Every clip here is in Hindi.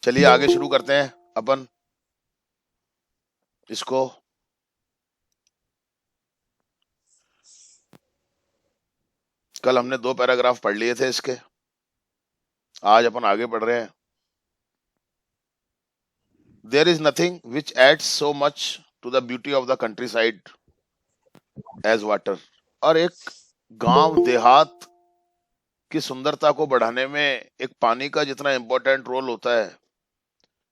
चलिए आगे शुरू करते हैं अपन इसको। कल हमने 2 पैराग्राफ पढ़ लिए थे इसके। आज अपन आगे बढ़ रहे हैं। There is nothing which adds so much to the beauty of the country side as water. और एक गांव देहात की सुंदरता को बढ़ाने में एक पानी का जितना इम्पोर्टेंट रोल होता है,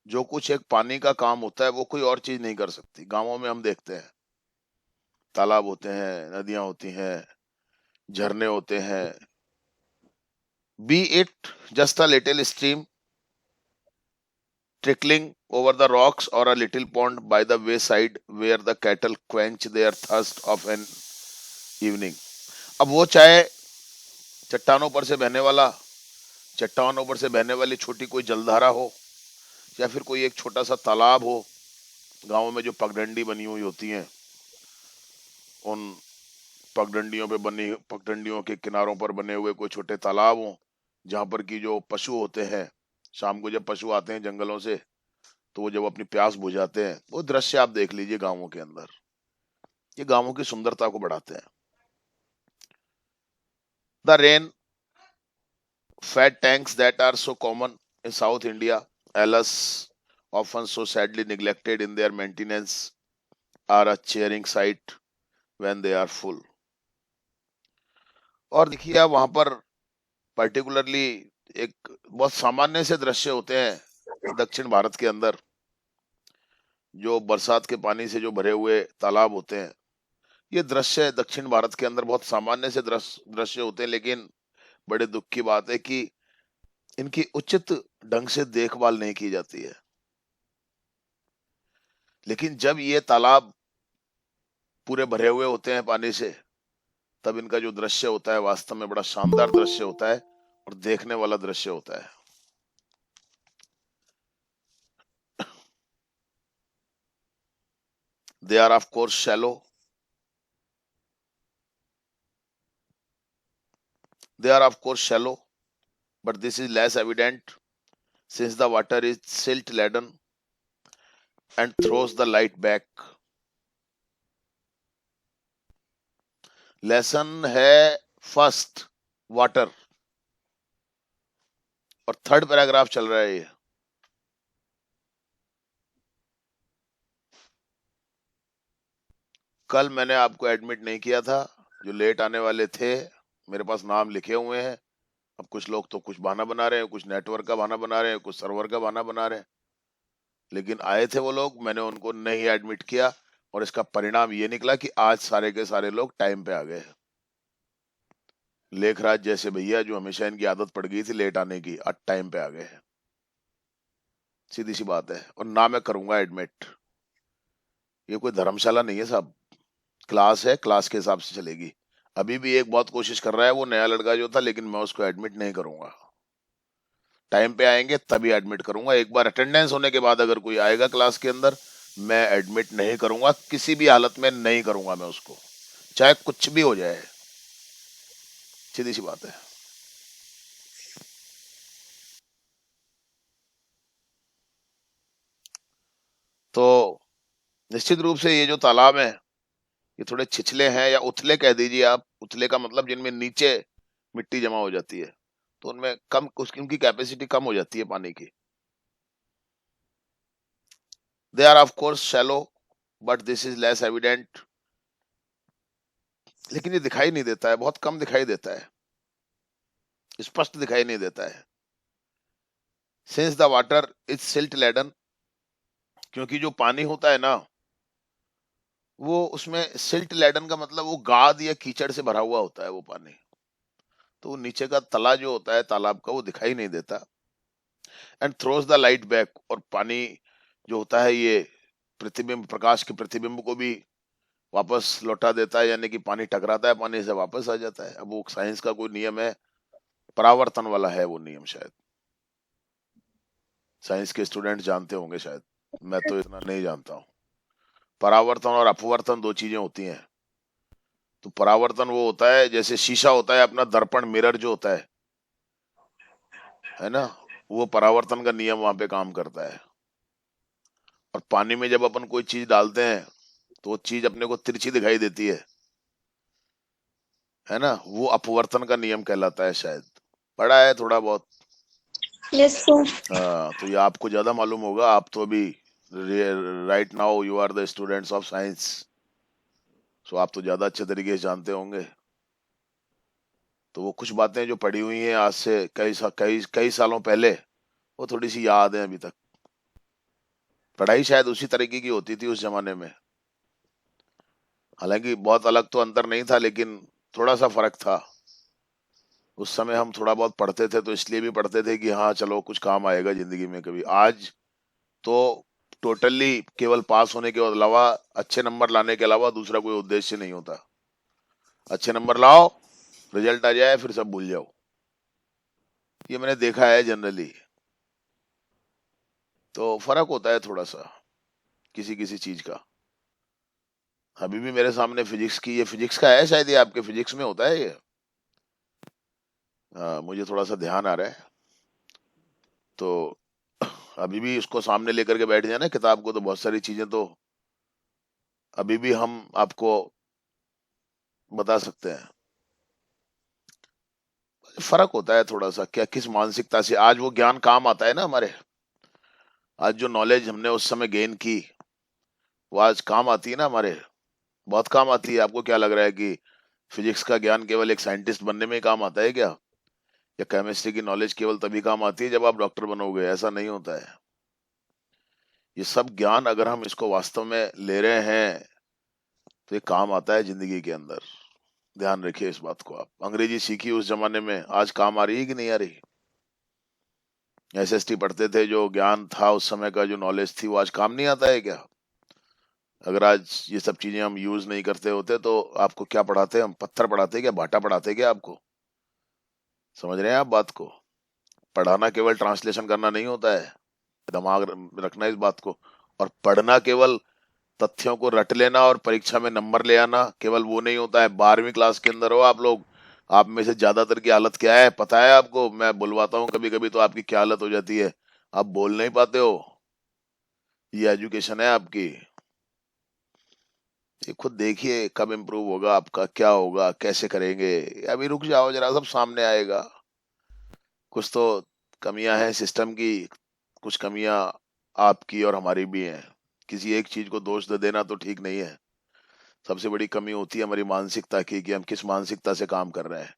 जो कुछ एक पानी का काम होता है वो कोई और चीज नहीं कर सकती। गांवों में हम देखते हैं तालाब होते हैं, नदियां होती हैं, झरने होते हैं। B it just a little stream trickling over the rocks or a little pond by the wayside where the cattle quench their thirst of an evening। अब वो चाहे चट्टानों पर से बहने वाला चट्टानों पर से बहने वाली छोटी कोई जलधारा हो, या फिर कोई एक छोटा सा तालाब हो। गांवों में जो पगडंडी बनी हुई होती हैं, उन पगडंडियों के किनारों पर बने हुए कोई छोटे तालाब हो, जहां पर की जो पशु होते हैं, शाम को जब पशु आते हैं जंगलों से, तो वो जब अपनी प्यास बुझाते हैं, वो दृश्य आप देख लीजिए गांवों के अंदर। ये गांवों की सुंदरता को बढ़ाते हैं। The rain fed tanks that are so common in South India, alas, often so sadly neglected in their maintenance, are a cheering sight when they are full। और देखिए आप वहां पर पर्टिकुलरली एक बहुत सामान्य से दृश्य होते हैं दक्षिण भारत के अंदर। जो बरसात के पानी से जो भरे हुए तालाब होते हैं, ये दृश्य दक्षिण भारत के अंदर बहुत सामान्य से दृश्य होते हैं, लेकिन बड़े दुख की बात है कि इनकी उचित ढंग से देखभाल नहीं की जाती है। लेकिन जब ये तालाब पूरे भरे हुए होते हैं पानी से, तब इनका जो दृश्य होता है वास्तव में बड़ा शानदार दृश्य होता है और देखने वाला दृश्य होता है। They are of course shallow they are of course shallow but this is less evident since the water is silt laden and throws the light back। Lesson है फर्स्ट, वाटर, और थर्ड पैराग्राफ चल रहा है ये। कल मैंने आपको एडमिट नहीं किया था। जो लेट आने वाले थे, मेरे पास नाम लिखे हुए हैं। अब कुछ लोग तो कुछ बहाना बना रहे हैं, कुछ नेटवर्क का बहाना बना रहे हैं, कुछ सर्वर का बहाना बना रहे हैं, लेकिन आए थे वो लोग, मैंने उनको नहीं एडमिट किया। और इसका परिणाम ये निकला कि आज सारे के सारे लोग टाइम पे आ गए हैं। लेखराज जैसे भैया, जो हमेशा इनकी आदत पड़ गई थी लेट आने की, आज टाइम पे आ गए हैं। सीधी सी बात है। और ना मैं करूंगा एडमिट। ये कोई धर्मशाला नहीं है साहब, क्लास है, क्लास के हिसाब से चलेगी। अभी भी एक बहुत कोशिश कर रहा है वो नया लड़का जो था, लेकिन मैं उसको एडमिट नहीं करूंगा। टाइम पे आएंगे तभी एडमिट करूंगा। एक बार अटेंडेंस होने के बाद अगर कोई आएगा क्लास के अंदर, मैं एडमिट नहीं करूंगा, किसी भी हालत में नहीं करूंगा मैं उसको, चाहे कुछ भी हो जाए। सीधी सी बात है। तो निश्चित रूप से ये जो तालाब है, ये थोड़े छिछले हैं, या उथले कह दीजिए आप। उथले का मतलब जिनमें नीचे मिट्टी जमा हो जाती है, तो उनमें कम उसकी उनकी कैपेसिटी कम हो जाती है पानी की। They are of course shallow but this is less evident. लेकिन ये दिखाई नहीं देता है, बहुत कम दिखाई देता है, स्पष्ट दिखाई नहीं देता है। Since the water is silt laden, क्योंकि जो पानी होता है ना, वो उसमें सिल्ट लेडन का मतलब वो गाद या कीचड़ से भरा हुआ होता है वो पानी। तो वो नीचे का तला जो होता है तालाब का, वो दिखाई नहीं देता। And throws the light back, और पानी जो होता है ये प्रतिबिंब, प्रकाश के प्रतिबिंब को भी वापस लौटा देता है, यानी कि पानी टकराता है पानी से वापस आ जाता है। अब वो साइंस का कोई नियम है, परावर्तन वाला है वो नियम, शायद साइंस के स्टूडेंट जानते होंगे शायद, मैं तो इतना नहीं जानता हूँ। परावर्तन और अपवर्तन दो चीजें होती हैं। तो परावर्तन वो होता है जैसे शीशा होता है अपना, दर्पण, मिरर जो होता है ना, वो परावर्तन का नियम वहां पे काम करता है। और पानी में जब अपन कोई चीज डालते हैं तो वो चीज अपने को तिरछी दिखाई देती है ना, वो अपवर्तन का नियम कहलाता है शायद। पढ़ा है थोड़ा बहुत। Yes sir. हाँ, तो ये आपको ज्यादा मालूम होगा, आप तो अभी right now you are the students of science, so आप तो ज्यादा अच्छे तरीके से जानते होंगे। तो वो कुछ बातें जो पढ़ी हुई हैं आज से कई सालों पहले, वो थोड़ी सी याद है अभी तक। पढ़ाई शायद उसी तरीके की होती थी उस जमाने में। हालांकि बहुत अलग तो अंतर नहीं था, लेकिन थोड़ा सा फर्क था। उस समय हम थोड़ा बहुत पढ़ते थे तो इसलिए भी पढ़ते थे कि हाँ चलो कुछ काम आएगा जिंदगी में कभी। आज तो टोटली केवल पास होने के अलावा, अच्छे नंबर लाने के अलावा दूसरा कोई उद्देश्य नहीं होता। अच्छे नंबर लाओ, रिजल्ट आ जाए, फिर सब भूल जाओ। ये मैंने देखा है जनरली। तो फर्क होता है थोड़ा सा किसी किसी चीज का। अभी भी मेरे सामने फिजिक्स की, ये फिजिक्स का है शायद, ये आपके फिजिक्स में होता है ये। मुझे थोड़ा सा ध्यान आ रहा है। तो अभी भी इसको सामने लेकर के बैठ जाए ना किताब को, तो बहुत सारी चीजें तो अभी भी हम आपको बता सकते हैं। फर्क होता है थोड़ा सा, क्या किस मानसिकता से आज वो ज्ञान काम आता है ना हमारे। आज जो नॉलेज हमने उस समय गेन की, वो आज काम आती है ना हमारे, बहुत काम आती है। आपको क्या लग रहा है कि फिजिक्स का ज्ञान केवल एक साइंटिस्ट बनने में ही काम आता है क्या? या केमिस्ट्री की नॉलेज केवल तभी काम आती है जब आप डॉक्टर बनोगे? ऐसा नहीं होता है। ये सब ज्ञान अगर हम इसको वास्तव में ले रहे हैं तो ये काम आता है जिंदगी के अंदर। ध्यान रखिए इस बात को। आप अंग्रेजी सीखी उस जमाने में, आज काम आ रही है कि नहीं आ रही? एसएसटी पढ़ते थे, जो ज्ञान था उस समय का, जो नॉलेज थी, वो आज काम नहीं आता है क्या? अगर आज ये सब चीजें हम यूज नहीं करते होते तो आपको क्या पढ़ाते? हम पत्थर पढ़ाते क्या, भाटा पढ़ाते क्या आपको? समझ रहे हैं आप बात को? पढ़ाना केवल ट्रांसलेशन करना नहीं होता है, दिमाग रखना इस बात को। और पढ़ना केवल तथ्यों को रट लेना और परीक्षा में नंबर ले आना केवल वो नहीं होता है। 12वीं क्लास के अंदर हो आप लोग, आप में से ज्यादातर की हालत क्या है पता है आपको? मैं बुलवाता हूँ कभी कभी तो आपकी क्या हालत हो जाती है, आप बोल नहीं पाते हो। ये एजुकेशन है आपकी। ये खुद देखिए कब इम्प्रूव होगा आपका, क्या होगा, कैसे करेंगे। अभी रुक जाओ जरा, सब सामने आएगा। कुछ तो कमियां हैं सिस्टम की, कुछ कमियां आपकी और हमारी भी हैं। किसी एक चीज को दोष दे देना तो ठीक नहीं है। सबसे बड़ी कमी होती है हमारी मानसिकता की, कि हम किस मानसिकता से काम कर रहे हैं।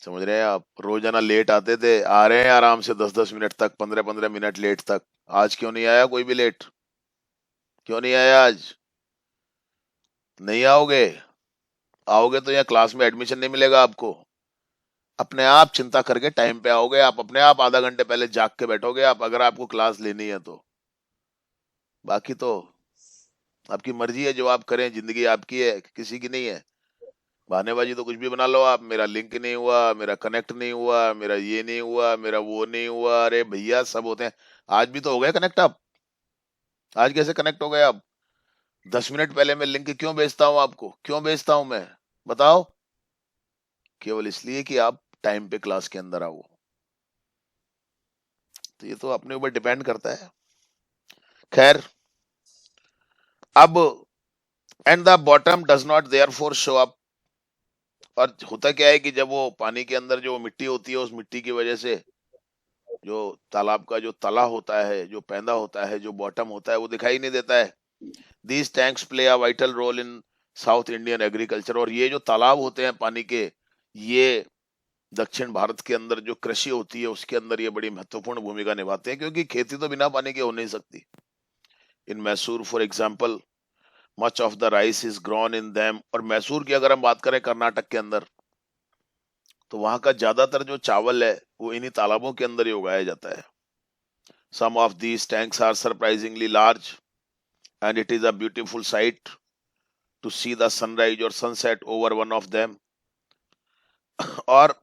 समझ रहे हैं आप? रोजाना लेट आते थे, आ रहे हैं आराम से 10-10 मिनट तक, 15-15 मिनट लेट तक। आज क्यों नहीं आया कोई भी लेट? क्यों नहीं आया आज? नहीं आओगे? आओगे तो यहाँ क्लास में एडमिशन नहीं मिलेगा आपको। अपने आप चिंता करके टाइम पे आओगे, आप अपने आप आधा घंटे पहले जाग के बैठोगे आप, अगर आपको क्लास लेनी है तो। बाकी तो आपकी मर्जी है, जो आप करें, जिंदगी आपकी है, किसी की नहीं है। बहानेबाजी तो कुछ भी बना लो आप, मेरा लिंक नहीं हुआ, मेरा कनेक्ट नहीं हुआ, मेरा ये नहीं हुआ, मेरा वो नहीं हुआ। अरे भैया सब होते हैं। आज भी तो हो गए कनेक्ट आप। आज कैसे कनेक्ट हो गए आप? 10 मिनट पहले मैं लिंक क्यों भेजता हूँ आपको? क्यों भेजता हूँ मैं? बताओ। केवल इसलिए कि आप टाइम पे क्लास के अंदर आओ। तो ये तो अपने ऊपर डिपेंड करता है। खैर, अब and the bottom does not therefore show up. और होता क्या है कि जब वो पानी के अंदर जो मिट्टी होती है, उस मिट्टी की वजह से जो तालाब का जो तला होता है, जो पैंदा होता है, जो बॉटम होता है, वो दिखाई नहीं देता है। These tanks play a vital role in South Indian agriculture. और ये जो तालाब होते हैं पानी के, ये दक्षिण भारत के अंदर जो कृषि होती है उसके अंदर ये बड़ी महत्वपूर्ण भूमिका निभाते हैं, क्योंकि खेती तो बिना पानी के हो नहीं सकती। In Mysore for example much of the rice is grown in them. और मैसूर की अगर हम बात करें कर्नाटक के अंदर, तो वहां का ज्यादातर जो चावल है वो इन्हीं तालाबों के अंदर ही उगाया जाता है। Some of these tanks are surprisingly large and it is a beautiful sight to see the sunrise और sunset over one of them. और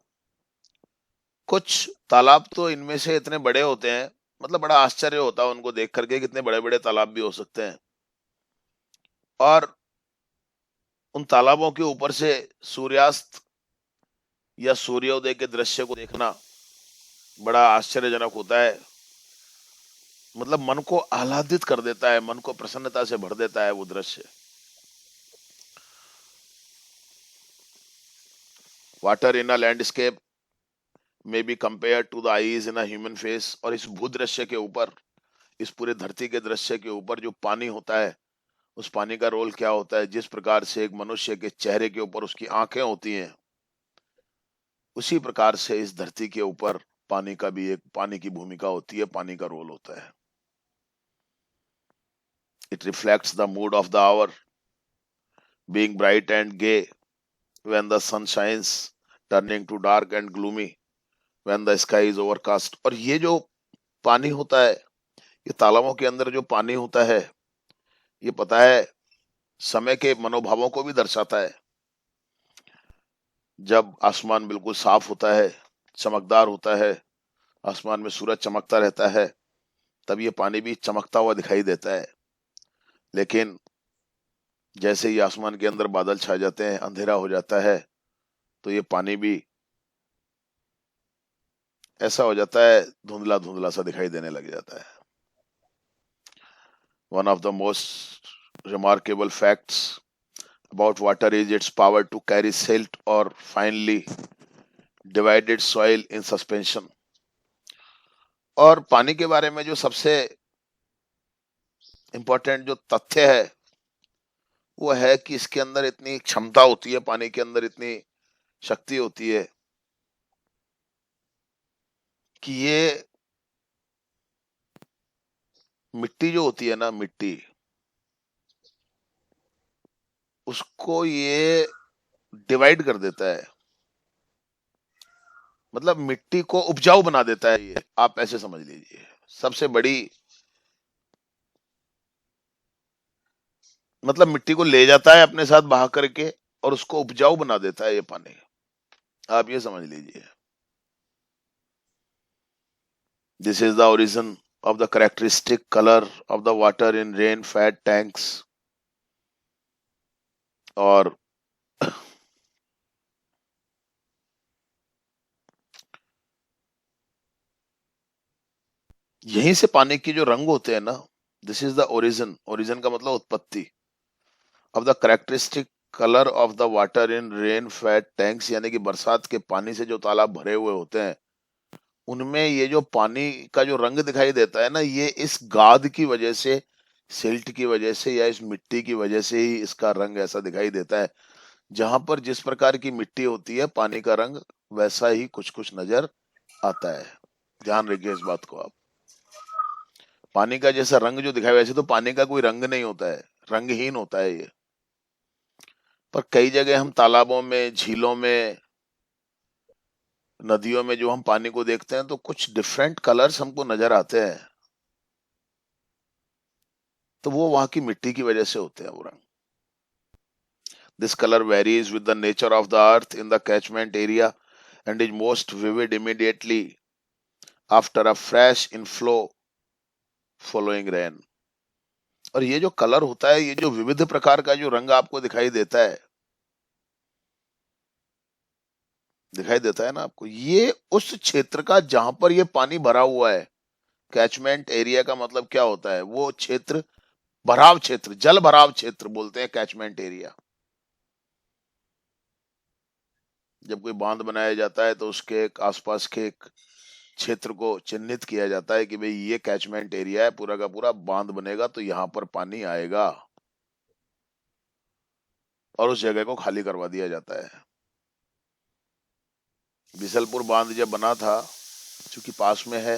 कुछ तालाब तो इनमें से इतने बड़े होते हैं, मतलब बड़ा आश्चर्य होता है उनको देख करके, कितने बड़े बड़े तालाब भी हो सकते हैं। और उन तालाबों के ऊपर से सूर्यास्त या सूर्योदय के दृश्य को देखना बड़ा आश्चर्यजनक होता है, मतलब मन को आह्लादित कर देता है, मन को प्रसन्नता से भर देता है वो दृश्य। वाटर इन अ लैंडस्केप में be compare to the eyes in a human face. और इस भूदृश्य के ऊपर, इस पूरे धरती के दृश्य के ऊपर जो पानी होता है, उस पानी का रोल क्या होता है। जिस प्रकार से एक मनुष्य के चेहरे के ऊपर उसकी आंखें होती हैं, उसी प्रकार से इस धरती के ऊपर पानी का भी एक, पानी की भूमिका होती है, पानी का रोल होता है। It reflects the mood of the hour, being bright and gay when the sun shines, turning to dark and gloomy when the sky is overcast। और ये जो पानी होता है, ये तालाबों के अंदर जो पानी होता है, ये पता है समय के मनोभावों को भी दर्शाता है। जब आसमान बिल्कुल साफ होता है, चमकदार होता है, आसमान में सूरज चमकता रहता है, तब ये पानी भी चमकता हुआ दिखाई देता है। लेकिन जैसे ही आसमान के अंदर बादल छा जाते हैं, अंधेरा हो जाता है, तो ये पानी भी ऐसा हो जाता है, धुंधला धुंधला सा दिखाई देने लग जाता है। One of the most remarkable facts about water is its power to carry silt or finely divided soil in suspension। और पानी के बारे में जो सबसे इंपॉर्टेंट जो तथ्य है, वो है कि इसके अंदर इतनी क्षमता होती है, पानी के अंदर इतनी शक्ति होती है कि ये मिट्टी जो होती है ना, मिट्टी, उसको ये डिवाइड कर देता है। मतलब मिट्टी को उपजाऊ बना देता है ये, आप ऐसे समझ लीजिए। सबसे बड़ी, मतलब मिट्टी को ले जाता है अपने साथ बहा करके, और उसको उपजाऊ बना देता है ये पानी, आप ये समझ लीजिए। This is the origin of the characteristic colour of the water in rain fat tanks. और यहीं से पानी की जो रंग होते हैं ना, this is the origin, origin का मतलब उत्पत्ति, of the characteristic colour of the water in rain fat tanks, यानी कि बरसात के पानी से जो तालाब भरे हुए होते हैं, उनमें ये जो पानी का जो रंग दिखाई देता है ना, ये इस गाद की वजह से, सिल्ट की वजह से, या इस मिट्टी की वजह से ही इसका रंग ऐसा दिखाई देता है। जहां पर जिस प्रकार की मिट्टी होती है, पानी का रंग वैसा ही कुछ कुछ नजर आता है। ध्यान रखिए इस बात को आप। पानी का जैसा रंग जो दिखाई, वैसे तो पानी का कोई रंग नहीं होता है, रंगहीन होता है ये। पर कई जगह हम तालाबों में, झीलों में, नदियों में जो हम पानी को देखते हैं, तो कुछ डिफरेंट कलर्स हमको नजर आते हैं, तो वो वहां की मिट्टी की वजह से होते हैं वो रंग। This colour varies with the nature of the earth in the catchment area and is most vivid immediately after a fresh inflow following rain। और ये जो कलर होता है, ये जो विविध प्रकार का जो रंग आपको दिखाई देता है, दिखाई देता है ना आपको, ये उस क्षेत्र का जहां पर ये पानी भरा हुआ है। कैचमेंट एरिया का मतलब क्या होता है, वो क्षेत्र, भराव क्षेत्र, जल भराव क्षेत्र बोलते हैं कैचमेंट एरिया। जब कोई बांध बनाया जाता है, तो उसके आसपास के एक क्षेत्र को चिन्हित किया जाता है कि भाई ये कैचमेंट एरिया है, पूरा का पूरा बांध बनेगा तो यहाँ पर पानी आएगा, और उस जगह को खाली करवा दिया जाता है। बिसलपुर बांध जब बना था, चूंकि पास में है,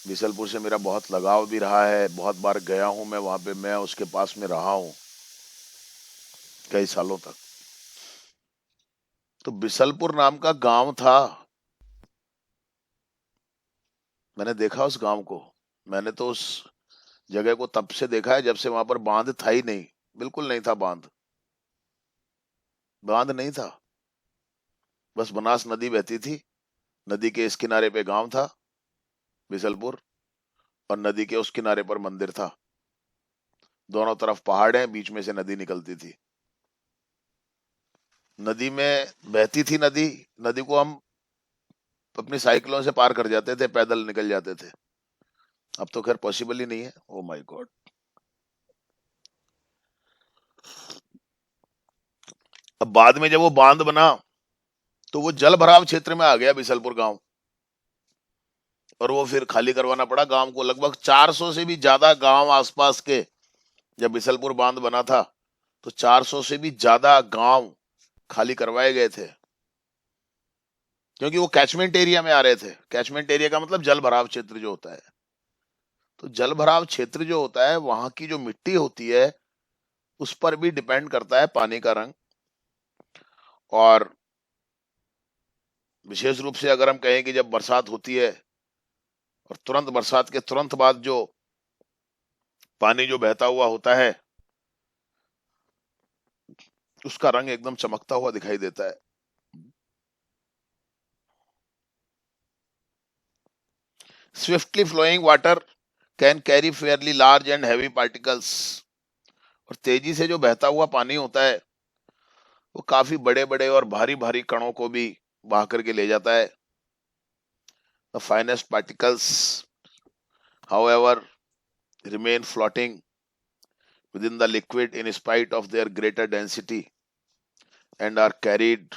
बिसलपुर से मेरा बहुत लगाव भी रहा है, बहुत बार गया हूं मैं वहां पे, मैं उसके पास में रहा हूं कई सालों तक। तो बिसलपुर नाम का गांव था, मैंने देखा उस गांव को। मैंने तो उस जगह को तब से देखा है जब से वहां पर बांध था ही नहीं, बिल्कुल नहीं था बांध, बांध नहीं था, बस बनास नदी बहती थी। नदी के इस किनारे पे गांव था बिसलपुर, और नदी के उस किनारे पर मंदिर था। दोनों तरफ पहाड़ हैं, बीच में से नदी निकलती थी। नदी में बहती थी नदी, नदी को हम अपनी साइकिलों से पार कर जाते थे, पैदल निकल जाते थे। अब तो खैर पॉसिबल ही नहीं है। Oh my God. अब बाद में जब वो बांध बना तो वो जल भराव क्षेत्र में आ गया बिसलपुर गांव, और वो फिर खाली करवाना पड़ा गांव को। लगभग 400 से भी ज्यादा गांव आसपास के, जब बिसलपुर बांध बना था तो 400 से भी ज्यादा गांव खाली करवाए गए थे, क्योंकि वो कैचमेंट एरिया में आ रहे थे। कैचमेंट एरिया का मतलब जल भराव क्षेत्र जो होता है। तो जल भराव क्षेत्र जो होता है, वहां की जो मिट्टी होती है उस पर भी डिपेंड करता है पानी का रंग। और विशेष रूप से अगर हम कहें कि जब बरसात होती है और तुरंत बरसात के तुरंत बाद जो पानी जो बहता हुआ होता है, उसका रंग एकदम चमकता हुआ दिखाई देता है। Swiftly flowing water can carry fairly large and heavy particles. और तेजी से जो बहता हुआ पानी होता है वो काफी बड़े बड़े और भारी भारी कणों को भी बहा करके ले जाता है। The finest particles however remain floating within the liquid in spite of their greater density and are carried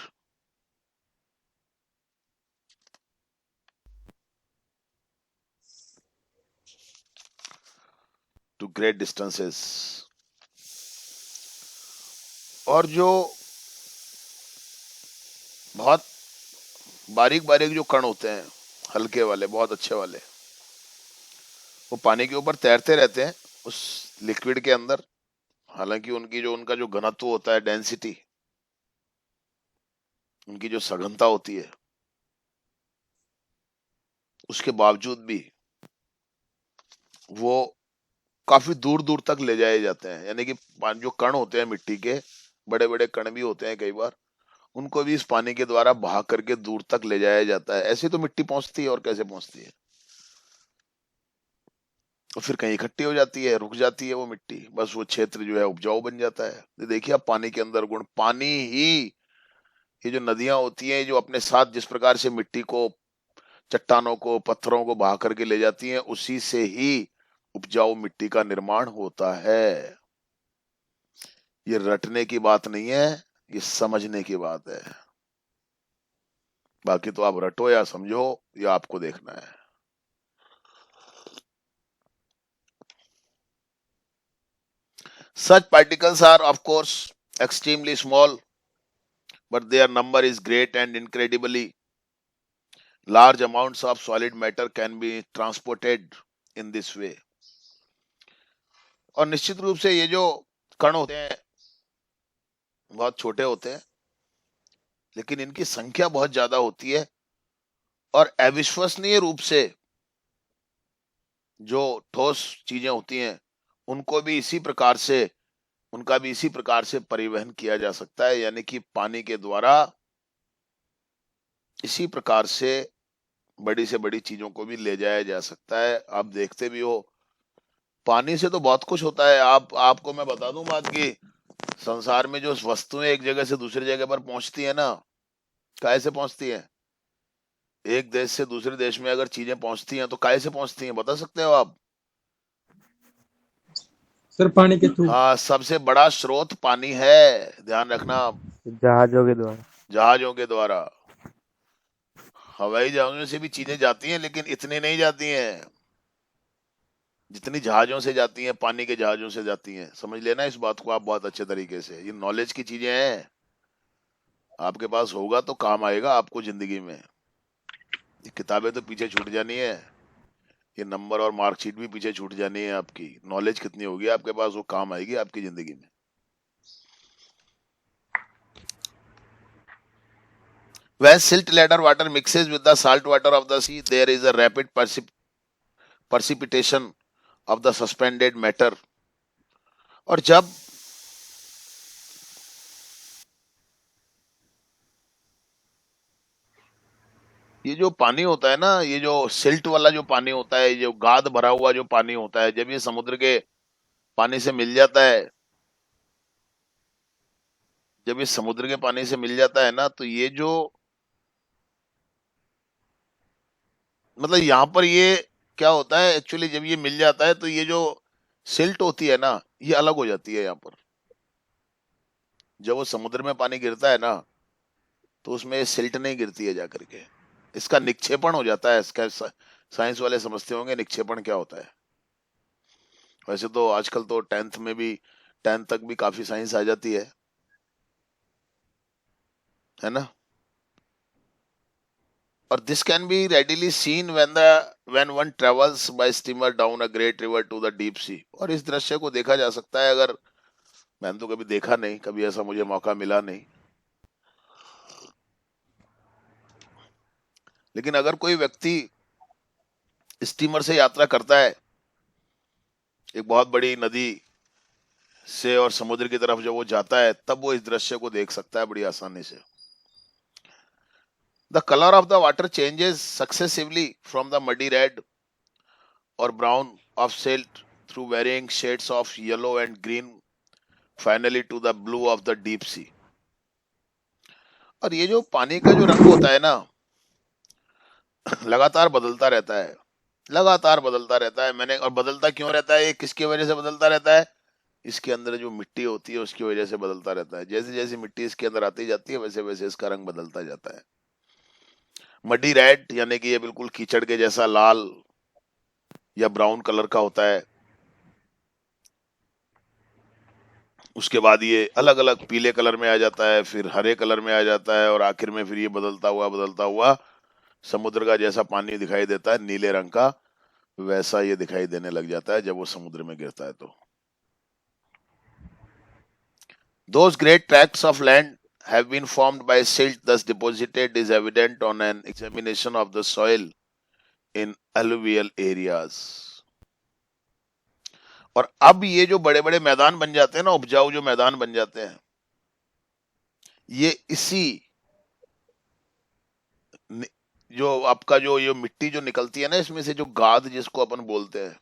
to great distances। और जो बहुत बारीक बारीक जो कण होते हैं, हल्के वाले, बहुत अच्छे वाले, वो पानी के ऊपर तैरते रहते हैं उस लिक्विड के अंदर। हालांकि उनका जो घनत्व होता है, डेंसिटी, उनकी जो सघनता होती है, उसके बावजूद भी वो काफी दूर दूर तक ले जाए जाते हैं। यानी कि जो कण होते हैं मिट्टी के, बड़े बड़े कण भी होते हैं कई बार, उनको भी इस पानी के द्वारा बहा करके दूर तक ले जाया जाता है। ऐसे तो मिट्टी पहुंचती है, और कैसे पहुंचती है, और फिर कहीं इकट्ठी हो जाती है, रुक जाती है वो मिट्टी, बस वो क्षेत्र जो है उपजाऊ बन जाता है। ये देखिए आप पानी के अंदर गुण, पानी ही, ये जो नदियां होती हैं जो अपने साथ जिस प्रकार से मिट्टी को, चट्टानों को, पत्थरों को बहा करके ले जाती हैं, उसी से ही उपजाऊ मिट्टी का निर्माण होता है। ये रटने की बात नहीं है, ये समझने की बात है। बाकी तो आप रटो या समझो, ये आपको देखना है। Such particles are of course extremely small, but their number is great and incredibly large amounts of solid matter can be transported in this way। और निश्चित रूप से ये जो कण होते हैं बहुत छोटे होते हैं, लेकिन इनकी संख्या बहुत ज्यादा होती है, और अविश्वसनीय रूप से जो ठोस चीजें होती हैं उनको भी इसी प्रकार से, उनका भी इसी प्रकार से परिवहन किया जा सकता है। यानी कि पानी के द्वारा इसी प्रकार से बड़ी से बड़ी चीजों को भी ले जाया जा सकता है। आप देखते भी हो, पानी से तो बहुत कुछ होता है। आपको मैं बता दूं बात की, संसार में जो वस्तुएं एक जगह से दूसरी जगह पर पहुंचती है ना, कैसे पहुंचती है? एक देश से दूसरे देश में अगर चीजें पहुंचती हैं तो कैसे पहुंचती हैं, बता सकते हो आप? सर पानी के थ्रू। हाँ, सबसे बड़ा स्रोत पानी है, ध्यान रखना। जहाजों के द्वारा। जहाजों के द्वारा, हवाई जहाजों से भी चीजें जाती हैं, लेकिन इतनी नहीं जाती हैं जितनी जहाजों से जाती हैं, पानी के जहाजों से जाती हैं। समझ लेना इस बात को आप बहुत अच्छे तरीके से। ये नॉलेज की चीजें हैं, आपके पास होगा तो काम आएगा आपको जिंदगी में। ये किताबें तो पीछे छूट जानी है, ये नंबर और मार्कशीट भी पीछे छूट जानी है। आपकी नॉलेज कितनी होगी आपके पास, वो काम आएगी आपकी जिंदगी में। When silt ladder water mixes with the salt water of the sea, there is a rapid precipitation of the suspended matter। और जब ये जो पानी होता है ना, ये जो सिल्ट वाला जो पानी होता है, जो गाद भरा हुआ जो पानी होता है, जब ये समुद्र के पानी से मिल जाता है, जब ये समुद्र के पानी से मिल जाता है ना, तो ये जो मतलब यहाँ पर ये क्या होता है एक्चुअली, जब ये मिल जाता है तो ये जो सिल्ट होती है ना, ये अलग हो जाती है यहाँ पर। जब वो समुद्र में पानी गिरता है ना, तो उसमें ये सिल्ट नहीं गिरती है जाकर के, इसका निक्षेपण हो जाता है। इसका साइंस वाले समझते होंगे निक्षेपण क्या होता है। वैसे तो आजकल तो टेंथ में भी, टेंथ तक भी काफी साइंस आ जाती है ना। और this can be readily seen when one travels by steamer down a great river to the deep sea। और इस दृश्य को देखा जा सकता है, अगर, मैंने तो कभी देखा नहीं, कभी ऐसा मुझे मौका मिला नहीं, लेकिन अगर कोई व्यक्ति स्टीमर से यात्रा करता है एक बहुत बड़ी नदी से और समुद्र की तरफ जब वो जाता है, तब वो इस दृश्य को देख सकता है बड़ी आसानी से। The colour of the water changes successively from the muddy red और brown of silt through varying shades of yellow and green, finally to the blue of the deep sea. और ये जो पानी का जो रंग होता है ना, लगातार बदलता रहता है, लगातार बदलता रहता है। मैंने, और बदलता क्यों रहता है, ये किसकी वजह से बदलता रहता है, इसके अंदर जो मिट्टी होती है उसकी वजह से बदलता रहता है। जैसे जैसे मिट्टी इसके अंदर आती जाती है, वैसे वैसे इसका रंग बदलता जाता है। मडी रेड यानी कि ये बिल्कुल कीचड़ के जैसा लाल या ब्राउन कलर का होता है। उसके बाद ये अलग अलग पीले कलर में आ जाता है, फिर हरे कलर में आ जाता है, और आखिर में फिर ये बदलता हुआ समुद्र का जैसा पानी दिखाई देता है नीले रंग का, वैसा ये दिखाई देने लग जाता है जब वो समुद्र में गिरता है। तो those great tracts of land have been formed by silt thus deposited is evident on an examination of the soil in alluvial areas। और अब ये जो बड़े बड़े मैदान बन जाते हैं ना, उपजाऊ जो मैदान बन जाते हैं, ये इसी जो आपका जो ये मिट्टी जो निकलती है ना, इसमें से जो गाद जिसको अपन बोलते हैं,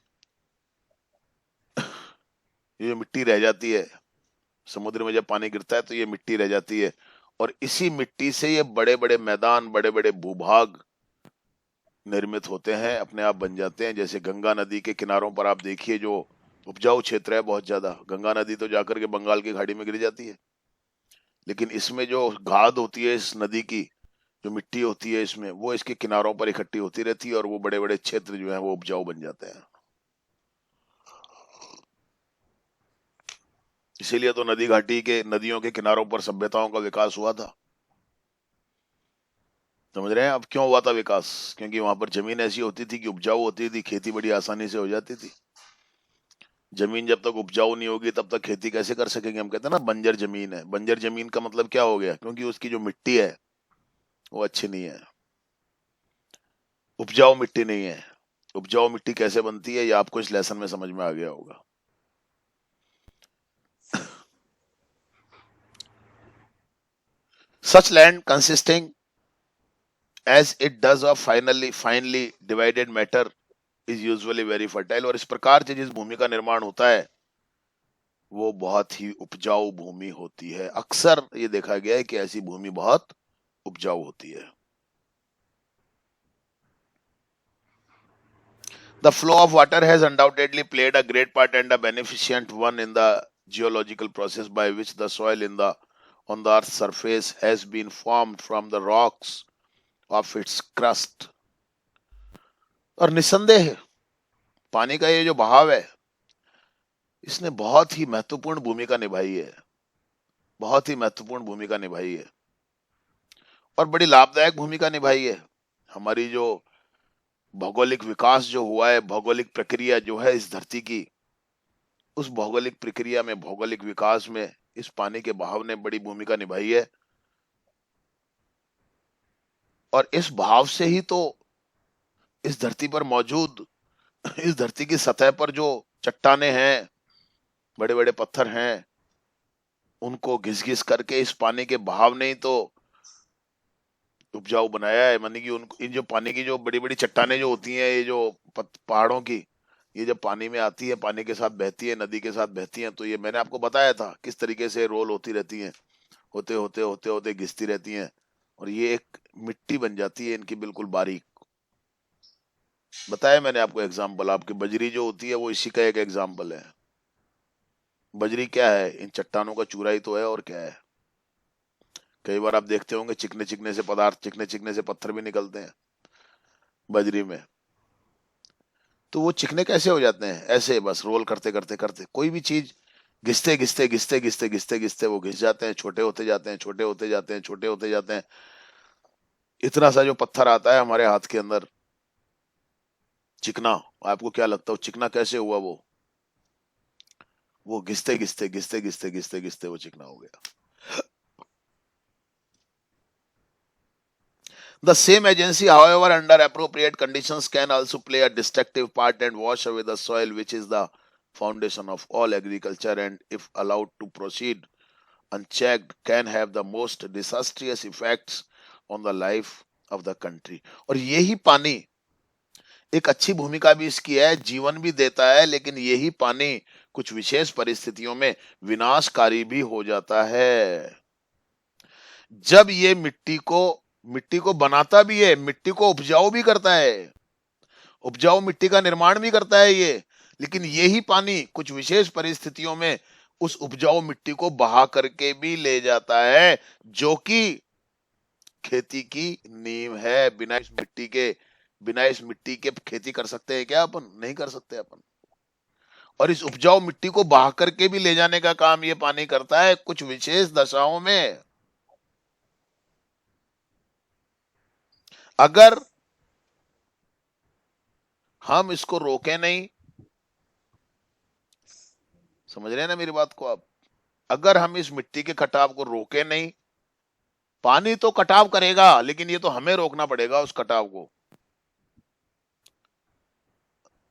ये मिट्टी रह जाती है समुद्र में, जब पानी गिरता है तो ये मिट्टी रह जाती है, और इसी मिट्टी से ये बड़े बड़े मैदान, बड़े बड़े भूभाग निर्मित होते हैं, अपने आप बन जाते हैं। जैसे गंगा नदी के किनारों पर आप देखिए, जो उपजाऊ क्षेत्र है बहुत ज्यादा, गंगा नदी तो जाकर के बंगाल की खाड़ी में गिर जाती है, लेकिन इसमें जो गाद होती है इस नदी की, जो मिट्टी होती है इसमें, वो इसके किनारों पर इकट्ठी होती रहती है, और वो बड़े बड़े क्षेत्र जो है वो उपजाऊ बन जाते हैं। इसीलिए तो नदी घाटी के, नदियों के किनारों पर सभ्यताओं का विकास हुआ था। समझ रहे हैं अब क्यों हुआ था विकास? क्योंकि वहां पर जमीन ऐसी होती थी कि उपजाऊ होती थी, खेती बड़ी आसानी से हो जाती थी। जमीन जब तक उपजाऊ नहीं होगी तब तक खेती कैसे कर सकेंगे? हम कहते हैं ना बंजर जमीन है। बंजर जमीन का मतलब क्या हो गया? क्योंकि उसकी जो मिट्टी है वो अच्छी नहीं है, उपजाऊ मिट्टी नहीं है। उपजाऊ मिट्टी कैसे बनती है ये आपको इस लेसन में समझ में आ गया होगा। Such land consisting as it does of finely divided matter is usually very fertile। और इस प्रकार से जिस भूमि का निर्माण होता है वो बहुत ही उपजाऊ भूमि होती है। अक्सर ये देखा गया है कि ऐसी भूमि बहुत उपजाऊ होती है। The flow of water has undoubtedly played a great part and a beneficent one in the geological process by which the soil on the earth's surface has been formed from the rocks of its crust। और निसंदेह पानी का ये जो बहाव है, इसने बहुत ही महत्वपूर्ण भूमिका निभाई है, बहुत ही महत्वपूर्ण भूमिका निभाई है, और बड़ी लाभदायक भूमिका निभाई है। हमारी जो भौगोलिक विकास जो हुआ है, भौगोलिक प्रक्रिया जो है इस धरती की, उस भौगोलिक प्रक्रिया में, भौगोलिक विकास में इस पानी के बहाव ने बड़ी भूमिका निभाई है। और इस भाव से ही तो इस धरती पर मौजूद, इस धरती की सतह पर जो चट्टाने हैं, बड़े बड़े पत्थर हैं, उनको घिस घिस करके इस पानी के बहाव ने ही तो उपजाऊ बनाया है। मानी कि उनको, इन जो पानी की जो बड़ी बड़ी चट्टाने जो होती हैं, ये जो पहाड़ों की, ये जब पानी में आती है, पानी के साथ बहती है, नदी के साथ बहती है, तो ये मैंने आपको बताया था किस तरीके से रोल होती रहती हैं, होते होते होते होते घिसती रहती हैं, और ये एक मिट्टी बन जाती है इनकी बिल्कुल बारीक। बताया मैंने आपको एग्जाम्पल, आपकी बजरी जो होती है वो इसी का एक एग्जाम्पल है। बजरी क्या है? इन चट्टानों का चूरा ही तो है, और क्या है। कई बार आप देखते होंगे चिकने चिकने से पदार्थ, चिकने चिकने से पत्थर भी निकलते हैं बजरी में। तो वो चिकने कैसे हो जाते हैं? ऐसे बस रोल करते करते करते, कोई भी चीज घिसते घिसते घिसते घिसते घिसते घिसते वो घिस जाते हैं, छोटे होते जाते हैं, छोटे होते जाते हैं, छोटे होते जाते हैं। इतना सा जो पत्थर आता है हमारे हाथ के अंदर, चिकना, आपको क्या लगता है वो चिकना कैसे हुआ? वो घिसते घिसते घिसते घिसते घिसते घिसते वो चिकना हो गया। The same agency, however, under appropriate conditions, can also play a destructive part and wash away the soil, which is the foundation of all agriculture, and if allowed to proceed unchecked, can have the most disastrous effects on the life of the country. और यही पानी, एक अच्छी भूमिका भी इसकी है, जीवन भी देता है, लेकिन यही पानी कुछ विशेष परिस्थितियों में विनाशकारी भी हो जाता है। जब ये मिट्टी को बनाता भी है, मिट्टी को उपजाऊ भी करता है, उपजाऊ मिट्टी का निर्माण भी करता है ये, लेकिन यही पानी कुछ विशेष परिस्थितियों में उस उपजाऊ मिट्टी को बहा करके भी ले जाता है, जो कि खेती की नींव है। बिना इस मिट्टी के खेती कर सकते हैं क्या अपन? नहीं कर सकते अपन। और इस उपजाऊ मिट्टी को बहा करके भी ले जाने का काम ये पानी करता है कुछ विशेष दशाओं में। अगर हम इसको रोके नहीं, समझ रहे हैं ना मेरी बात को आप? अगर हम इस मिट्टी के कटाव को रोके नहीं, पानी तो कटाव करेगा, लेकिन ये तो हमें रोकना पड़ेगा उस कटाव को।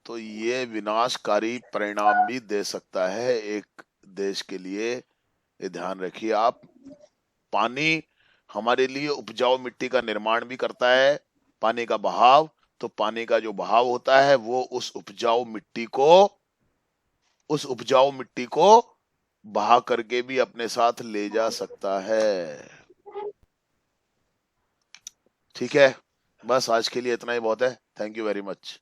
तो ये विनाशकारी परिणाम भी दे सकता है एक देश के लिए। ये ध्यान रखिए आप। पानी हमारे लिए उपजाऊ मिट्टी का निर्माण भी करता है, पानी का बहाव। तो पानी का जो बहाव होता है वो उस उपजाऊ मिट्टी को बहा करके भी अपने साथ ले जा सकता है। ठीक है, बस आज के लिए इतना ही बहुत है। Thank you very much.